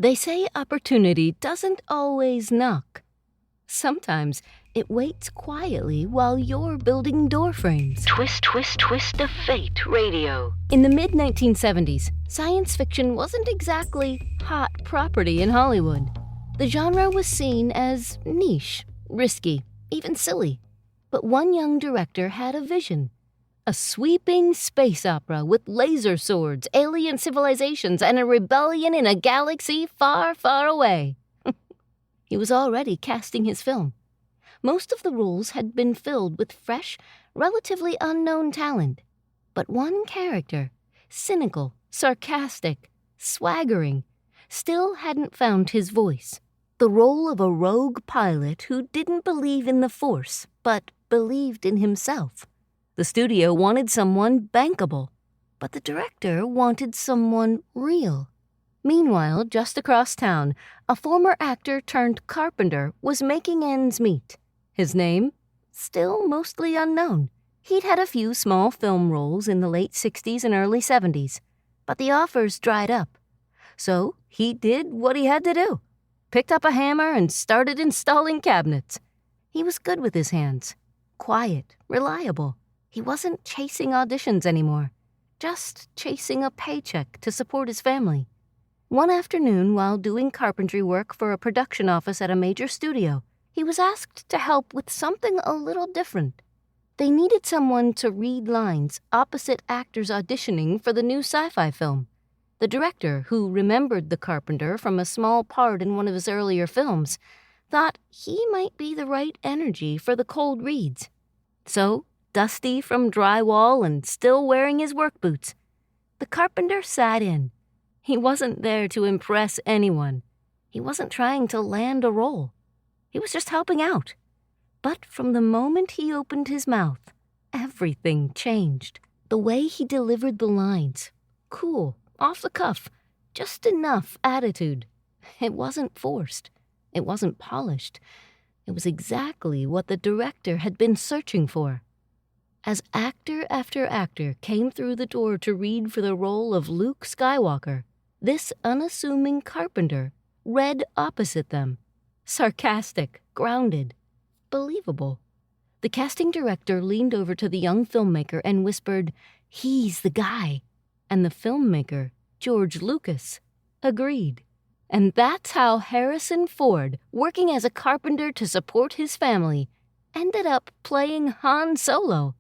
They say opportunity doesn't always knock. Sometimes it waits quietly while you're building door frames. Twist, twist, twist of fate radio. In the mid-1970s, science fiction wasn't exactly hot property in Hollywood. The genre was seen as niche, risky, even silly. But one young director had a vision. A sweeping space opera with laser swords, alien civilizations, and a rebellion in a galaxy far, far away. He was already casting his film. Most of the roles had been filled with fresh, relatively unknown talent. But one character, cynical, sarcastic, swaggering, still hadn't found his voice. The role of a rogue pilot who didn't believe in the Force, but believed in himself. The studio wanted someone bankable, but the director wanted someone real. Meanwhile, just across town, a former actor turned carpenter was making ends meet. His name? Still mostly unknown. He'd had a few small film roles in the late 60s and early 70s, but the offers dried up. So he did what he had to do. Picked up a hammer and started installing cabinets. He was good with his hands. Quiet, reliable. He wasn't chasing auditions anymore, just chasing a paycheck to support his family. One afternoon, while doing carpentry work for a production office at a major studio, he was asked to help with something a little different. They needed someone to read lines opposite actors auditioning for the new sci-fi film. The director, who remembered the carpenter from a small part in one of his earlier films, thought he might be the right energy for the cold reads. So, dusty from drywall and still wearing his work boots, the carpenter sat in. He wasn't there to impress anyone. He wasn't trying to land a role. He was just helping out. But from the moment he opened his mouth, everything changed. The way he delivered the lines, cool, off the cuff, just enough attitude. It wasn't forced. It wasn't polished. It was exactly what the director had been searching for. As actor after actor came through the door to read for the role of Luke Skywalker, this unassuming carpenter read opposite them. Sarcastic, grounded, believable. The casting director leaned over to the young filmmaker and whispered, "He's the guy." And the filmmaker, George Lucas, agreed. And that's how Harrison Ford, working as a carpenter to support his family, ended up playing Han Solo.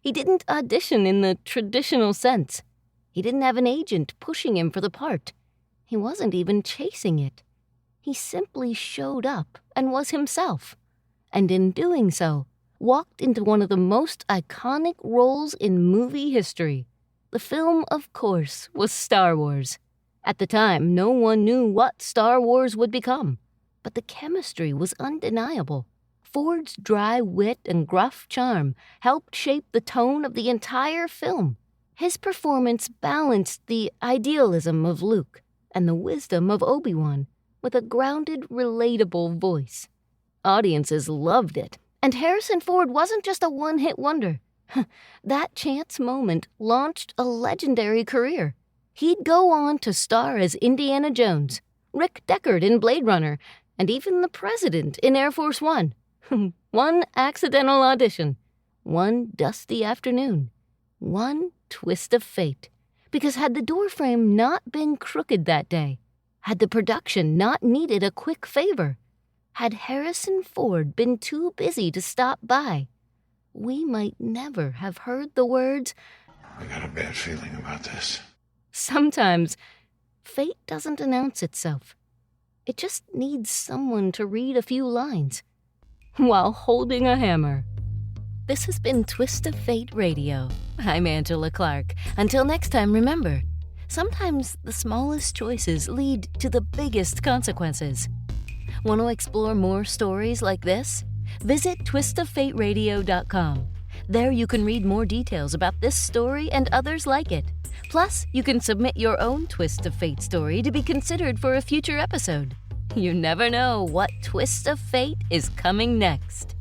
He didn't audition in the traditional sense. He didn't have an agent pushing him for the part. He wasn't even chasing it. He simply showed up and was himself. And in doing so, walked into one of the most iconic roles in movie history. The film, of course, was Star Wars. At the time, no one knew what Star Wars would become, but the chemistry was undeniable. Ford's dry wit and gruff charm helped shape the tone of the entire film. His performance balanced the idealism of Luke and the wisdom of Obi-Wan with a grounded, relatable voice. Audiences loved it, and Harrison Ford wasn't just a one-hit wonder. That chance moment launched a legendary career. He'd go on to star as Indiana Jones, Rick Deckard in Blade Runner, and even the President in Air Force One. One accidental audition, one dusty afternoon, one twist of fate. Because had the doorframe not been crooked that day, had the production not needed a quick favor, had Harrison Ford been too busy to stop by, we might never have heard the words, "I got a bad feeling about this." Sometimes, fate doesn't announce itself. It just needs someone to read a few lines while holding a hammer. This has been Twist of Fate Radio. I'm Angela Clark. Until next time, remember, sometimes the smallest choices lead to the biggest consequences. Want to explore more stories like this? Visit twistoffateradio.com. There you can read more details about this story and others like it. Plus, you can submit your own Twist of Fate story to be considered for a future episode. You never know what twist of fate is coming next.